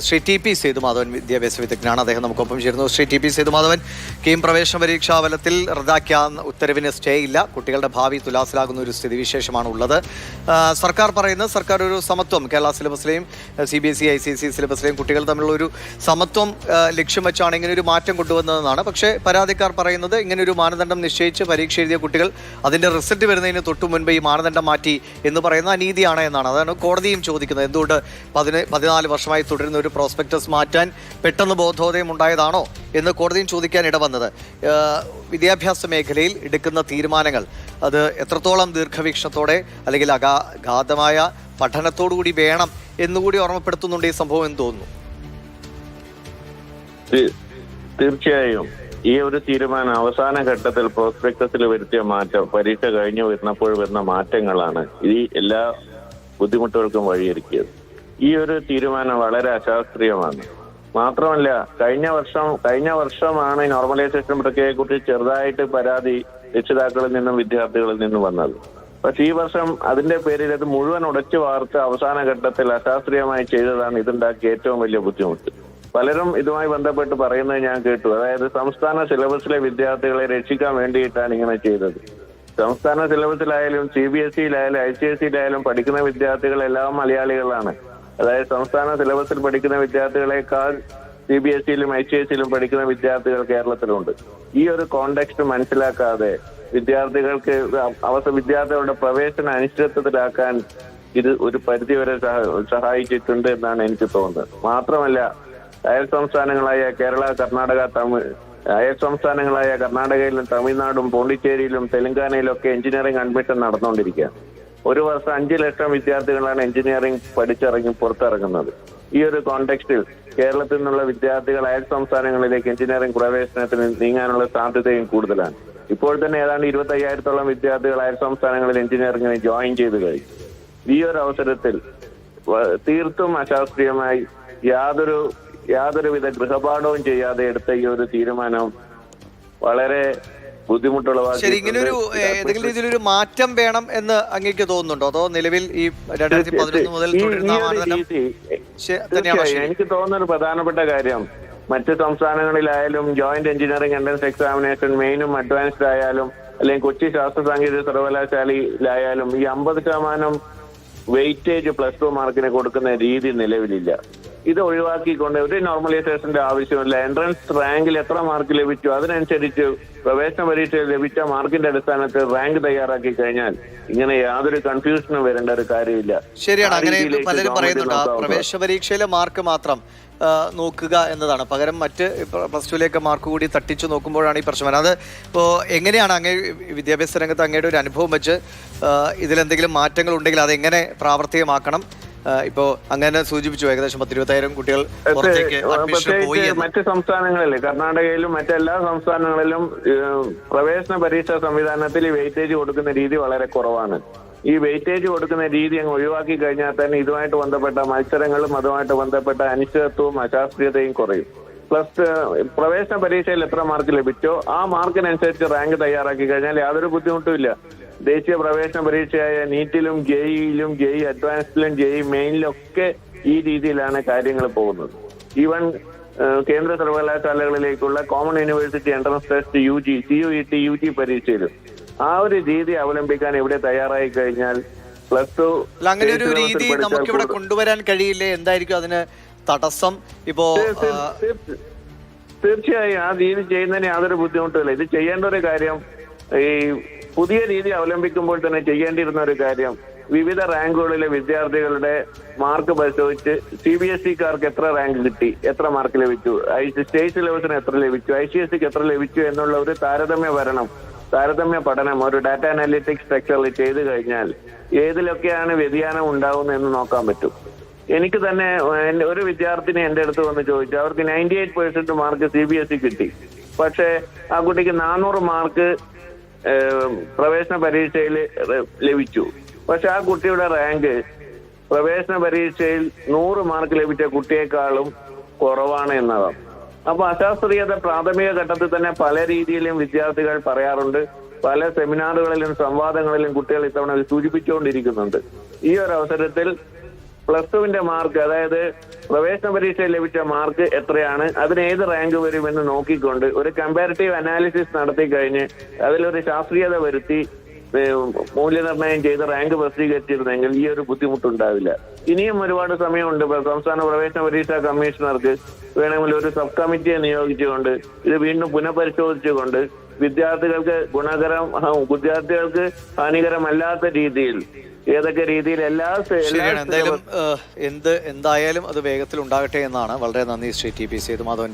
Shri T P Sethumadhavan വിദ്യാഭ്യാസ വിദഗ്ധനാണ്. അദ്ദേഹം നമുക്കൊപ്പം ചേരുന്നു. ശ്രീ ടി പി സേതുമാധവൻ, കീം പ്രവേശന പരീക്ഷാ ഫലത്തിൽ റദ്ദാക്കിയ ഉത്തരവിന് സ്റ്റേ ഇല്ല. കുട്ടികളുടെ ഭാവി തുലാസിലാകുന്ന ഒരു സ്ഥിതിവിശേഷമാണ് ഉള്ളത്. സർക്കാർ പറയുന്നത് സർക്കാർ ഒരു സമത്വം കേരള സിലബസിലെയും CBSE ICSE സിലബസിലെയും കുട്ടികൾ തമ്മിലുള്ള ഒരു സമത്വം ലക്ഷ്യം വെച്ചാണ് ഇങ്ങനെ ഒരു മാറ്റം കൊണ്ടുവന്നതെന്നാണ്. പക്ഷേ പരാതിക്കാർ പറയുന്നത് ഇങ്ങനെ ഒരു മാനദണ്ഡം നിശ്ചയിച്ച് പരീക്ഷ എഴുതിയ കുട്ടികൾ അതിൻ്റെ റിസൾട്ട് വരുന്നതിന് തൊട്ടു മുൻപ് ഈ മാനദണ്ഡം മാറ്റി എന്ന് പറയുന്ന അനീതിയാണ് എന്നാണ്. അതാണ് കോടതിയും ചോദിക്കുന്നത്. എന്തുകൊണ്ട് 14 വർഷമായി തുടരുന്ന ഒരു പ്രോസ്പെക്ടസ് മാറ്റാൻ പെട്ടെന്ന് ബോധോദയം ഉണ്ടായതാണോ എന്ന് കോടതിയും ചോദിക്കാൻ ഇടവന്നത്. വിദ്യാഭ്യാസ മേഖലയിൽ എടുക്കുന്ന തീരുമാനങ്ങൾ അത് എത്രത്തോളം ദീർഘവീക്ഷണത്തോടെ അല്ലെങ്കിൽ അഗാധമായ പഠനത്തോടുകൂടി വേണം എന്നുകൂടി ഓർമ്മപ്പെടുത്തുന്നുണ്ട് ഈ സംഭവം എന്ന് തോന്നുന്നു. തീർച്ചയായും ഈ ഒരു തീരുമാനം അവസാന ഘട്ടത്തിൽ പ്രോസ്പെക്ടസിൽ വരുത്തിയ മാറ്റം പരീക്ഷ കഴിഞ്ഞു വരുന്നപ്പോൾ വരുന്ന മാറ്റങ്ങളാണ് ഈ എല്ലാ ബുദ്ധിമുട്ടുകൾക്കും വഴിയൊരുക്കിയത്. ഈ ഒരു തീരുമാനം വളരെ അശാസ്ത്രീയമാണ്. മാത്രമല്ല കഴിഞ്ഞ വർഷമാണ് നോർമലൈസേഷൻ പ്രക്രിയയെക്കുറിച്ച് ചെറുതായിട്ട് പരാതി രക്ഷിതാക്കളിൽ നിന്നും വിദ്യാർത്ഥികളിൽ നിന്നും വന്നത്. പക്ഷെ ഈ വർഷം അതിന്റെ പേരിൽ അത് മുഴുവൻ ഉടച്ചു വാർത്ത് അവസാന ഘട്ടത്തിൽ അശാസ്ത്രീയമായി ചെയ്തതാണ് ഇതുണ്ടാക്കിയ ഏറ്റവും വലിയ ബുദ്ധിമുട്ട്. പലരും ഇതുമായി ബന്ധപ്പെട്ട് പറയുന്നത് ഞാൻ കേട്ടു. അതായത് സംസ്ഥാന സിലബസിലെ വിദ്യാർത്ഥികളെ രക്ഷിക്കാൻ വേണ്ടിയിട്ടാണ് ഇങ്ങനെ ചെയ്തത്. സംസ്ഥാന സിലബസിലായാലും CBSEയിലായാലും ICSEയിലായാലും പഠിക്കുന്ന വിദ്യാർത്ഥികളെല്ലാം മലയാളികളാണ്. അതായത് സംസ്ഥാന സിലബസിൽ പഠിക്കുന്ന വിദ്യാർത്ഥികളെക്കാൾ CBSEയിലും ICSEയിലും പഠിക്കുന്ന വിദ്യാർത്ഥികൾ കേരളത്തിലുണ്ട്. ഈ ഒരു കോണ്ടെക്സ്റ്റ് മനസ്സിലാക്കാതെ വിദ്യാർത്ഥികളുടെ പ്രവേശന അനിശ്ചിതത്വത്തിലാക്കാൻ ഇത് ഒരു പരിധിവരെ സഹായിച്ചിട്ടുണ്ട് എന്നാണ് എനിക്ക് തോന്നുന്നത്. മാത്രമല്ല അയൽ സംസ്ഥാനങ്ങളായ കേരള, കർണാടക, അയൽ സംസ്ഥാനങ്ങളായ കർണാടകയിലും തമിഴ്നാടും പോണ്ടിച്ചേരിയിലും തെലങ്കാനയിലും ഒക്കെ എഞ്ചിനീയറിംഗ് അഡ്മിഷൻ നടന്നുകൊണ്ടിരിക്കുകയാണ്. ഒരു വർഷം 5 ലക്ഷം വിദ്യാർത്ഥികളാണ് എഞ്ചിനീയറിംഗ് പഠിച്ചിറങ്ങി പുറത്തിറങ്ങുന്നത്. ഈ ഒരു കോണ്ടെക്സ്റ്റിൽ കേരളത്തിൽ നിന്നുള്ള വിദ്യാർത്ഥികൾ അയൽ സംസ്ഥാനങ്ങളിലേക്ക് എഞ്ചിനീയറിംഗ് പ്രവേശനത്തിന് നീങ്ങാനുള്ള സാധ്യതയും കൂടുതലാണ്. ഇപ്പോൾ തന്നെ ഏതാണ്ട് 25,000-ഓളം വിദ്യാർത്ഥികൾ അയൽ സംസ്ഥാനങ്ങളിൽ എഞ്ചിനീയറിംഗിന് ജോയിൻ ചെയ്ത് കഴിഞ്ഞു. ഈ ഒരു അവസരത്തിൽ തീർത്തും അശാസ്ത്രീയമായി യാതൊരുവിധ ഗൃഹപാഠവും ചെയ്യാതെ എടുത്ത ഈ ഒരു തീരുമാനം വളരെ ബുദ്ധിമുട്ടുള്ളതാണ്. ശരി, ഇങ്ങനെ ഒരു ഏതെങ്കിലും രീതിയിലൊരു മാറ്റം വേണം എന്ന് അങ്ങേക്ക് തോന്നുന്നുണ്ടോ? അതോ നിലവിൽ ഈ 2011 മുതൽ എനിക്ക് തോന്നുന്ന ഒരു പ്രധാനപ്പെട്ട കാര്യം, മറ്റ് സംസ്ഥാനങ്ങളിലായാലും ജോയിന്റ് എഞ്ചിനീയറിംഗ് എൻട്രൻസ് എക്സാമിനേഷൻ മെയിനും അഡ്വാൻസ്ഡ് ആയാലും അല്ലെങ്കിൽ കൊച്ചി ശാസ്ത്ര സാങ്കേതിക സർവകലാശാലയിലായാലും ഈ 50% വെയിറ്റേജ് +2 മാർക്കിന് കൊടുക്കുന്ന രീതി നിലവിലില്ല. ഇത് ഒഴിവാക്കിക്കൊണ്ട് ഒരു നോർമലൈസേഷന്റെ ആവശ്യമില്ല. എൻട്രൻസ് റാങ്കിൽ എത്ര മാർക്ക് ലഭിച്ചു അതിനനുസരിച്ച് പ്രവേശന പരീക്ഷയിൽ ലഭിച്ച മാർക്കിന്റെ അടിസ്ഥാനത്തിൽ റാങ്ക് തയ്യാറാക്കി കഴിഞ്ഞാൽ ഇങ്ങനെ യാതൊരു കൺഫ്യൂഷനും വരേണ്ട ഒരു കാര്യമില്ല. ശരിയാണ്. അങ്ങനെ പലരും പറയുന്നുണ്ട് പ്രവേശന പരീക്ഷയിലെ മാർക്ക് മാത്രം നോക്കുക എന്നതാണ്. പകരം മറ്റ് +2ലേക്ക് മാർക്ക് കൂടി തട്ടിച്ചു നോക്കുമ്പോഴാണ് ഈ പ്രശ്നം. അത് ഇപ്പോൾ എങ്ങനെയാണ് അങ്ങേ വിദ്യാഭ്യാസ രംഗത്ത് അങ്ങയുടെ ഒരു അനുഭവം വെച്ച് ഇതിലെന്തെങ്കിലും മാറ്റങ്ങൾ ഉണ്ടെങ്കിൽ അതെങ്ങനെ പ്രാവർത്തികമാക്കണം? ഇപ്പോ അങ്ങനെ സൂചിപ്പിച്ചു ഏകദേശം 10-20,000 കുട്ടികൾ മറ്റ് സംസ്ഥാനങ്ങളിലെ കർണാടകയിലും മറ്റെല്ലാ സംസ്ഥാനങ്ങളിലും പ്രവേശന പരീക്ഷാ സംവിധാനത്തിൽ വെയിറ്റേജ് കൊടുക്കുന്ന രീതി വളരെ കുറവാണ്. ഈ വെയിറ്റേജ് കൊടുക്കുന്ന രീതി അങ്ങ് ഒഴിവാക്കി കഴിഞ്ഞാൽ തന്നെ ഇതുമായിട്ട് ബന്ധപ്പെട്ട മത്സരങ്ങളും അതുമായിട്ട് ബന്ധപ്പെട്ട അനിശ്ചിതത്വവും അശാസ്ത്രീയതയും കുറയും. പ്രവേശന പരീക്ഷയിൽ എത്ര മാർക്ക് ലഭിച്ചോ ആ മാർക്കിനനുസരിച്ച് റാങ്ക് തയ്യാറാക്കി കഴിഞ്ഞാൽ യാതൊരു ബുദ്ധിമുട്ടുമില്ല. ദേശീയ പ്രവേശന പരീക്ഷയായ നീറ്റിലും JEEയിലും JEE അഡ്വാൻസ്ഡിലും JEE മെയിനിലും ഒക്കെ ഈ രീതിയിലാണ് കാര്യങ്ങൾ പോകുന്നത്. ഈവൻ കേന്ദ്ര സർവകലാശാലകളിലേക്കുള്ള common university entrance test UG CUET UG പരീക്ഷയിലും ആ ഒരു രീതി അവലംബിക്കാൻ ഇവിടെ തയ്യാറായി കഴിഞ്ഞാൽ +2 അങ്ങനെ ഒരു രീതി നമുക്കിവിടെ കൊണ്ടുവരാൻ കഴിയില്ലേ? എന്തായിരിക്കും അതിന് തടസ്സം? ഇപ്പോ തീർച്ചയായും ആ രീതി ചെയ്യുന്നതിന് യാതൊരു ബുദ്ധിമുട്ടില്ല. ഇത് ചെയ്യേണ്ട ഒരു കാര്യം, ഈ പുതിയ രീതി അവലംബിക്കുമ്പോൾ തന്നെ ചെയ്യേണ്ടിയിരുന്ന ഒരു കാര്യം, വിവിധ റാങ്കുകളിലെ വിദ്യാർത്ഥികളുടെ മാർക്ക് പരിശോധിച്ച് CBSEക്കാർക്ക് എത്ര റാങ്ക് കിട്ടി, എത്ര മാർക്ക് ലഭിച്ചു, സ്റ്റേറ്റ് സിലബസിന് എത്ര ലഭിച്ചു, ICSEക്ക് എത്ര ലഭിച്ചു എന്നുള്ള ഒരു താരതമ്യ പഠനം ഒരു ഡാറ്റ അനാലിറ്റിക്സ് സ്ട്രക്ചറിൽ ചെയ്തു കഴിഞ്ഞാൽ ഏതിലൊക്കെയാണ് വ്യതിയാനം ഉണ്ടാവുന്നത് എന്ന് നോക്കാൻ പറ്റും. എനിക്ക് തന്നെ ഒരു വിദ്യാർത്ഥിനി എൻ്റെ അടുത്ത് വന്ന് ചോദിച്ചു, അവർക്ക് 98% മാർക്ക് CBSE കിട്ടി. പക്ഷേ ആ കുട്ടിക്ക് 400 മാർക്ക് പ്രവേശന പരീക്ഷയിൽ ലഭിച്ചു. പക്ഷെ ആ കുട്ടിയുടെ റാങ്ക് പ്രവേശന പരീക്ഷയിൽ 100 മാർക്ക് ലഭിച്ച കുട്ടിയെക്കാളും കുറവാണ് എന്നതാണ്. അപ്പൊ അശാസ്ത്രീയത പ്രാഥമിക ഘട്ടത്തിൽ തന്നെ പല രീതിയിലും വിദ്യാർത്ഥികൾ പറയാറുണ്ട്. പല സെമിനാറുകളിലും സംവാദങ്ങളിലും കുട്ടികൾ ഇത്തവണ സൂചിപ്പിച്ചുകൊണ്ടിരിക്കുന്നുണ്ട്. ഈ ഒരു അവസരത്തിൽ +2-ന്റെ മാർക്ക്, അതായത് പ്രവേശന പരീക്ഷയിൽ ലഭിച്ച മാർക്ക് എത്രയാണ്, അതിന് ഏത് റാങ്ക് വരുമെന്ന് നോക്കിക്കൊണ്ട് ഒരു കമ്പാരിറ്റീവ് അനാലിസിസ് നടത്തി കഴിഞ്ഞ് അതിലൊരു ശാസ്ത്രീയത വരുത്തി മൂല്യനിർണ്ണയം ചെയ്ത് റാങ്ക് പ്രസിദ്ധീകരിച്ചിരുന്നെങ്കിൽ ഈ ഒരു ബുദ്ധിമുട്ടുണ്ടാവില്ല. ഇനിയും ഒരുപാട് സമയമുണ്ട്. സംസ്ഥാന പ്രവേശന പരീക്ഷാ കമ്മീഷണർക്ക് വേണമെങ്കിൽ ഒരു സബ് കമ്മിറ്റിയെ നിയോഗിച്ചുകൊണ്ട് ഇത് വീണ്ടും പുനഃപരിശോധിച്ചുകൊണ്ട് വിദ്യാർത്ഥികൾക്ക് വിദ്യാർത്ഥികൾക്ക് ഹാനികരമല്ലാത്ത രീതിയിൽ ഏതൊക്കെ രീതിയിൽ എന്തായാലും അത് വേഗത്തിൽ ഉണ്ടാകട്ടെ എന്നാണ്. വളരെ നന്ദി ശ്രീ ടി പി സേതുമാധവൻ.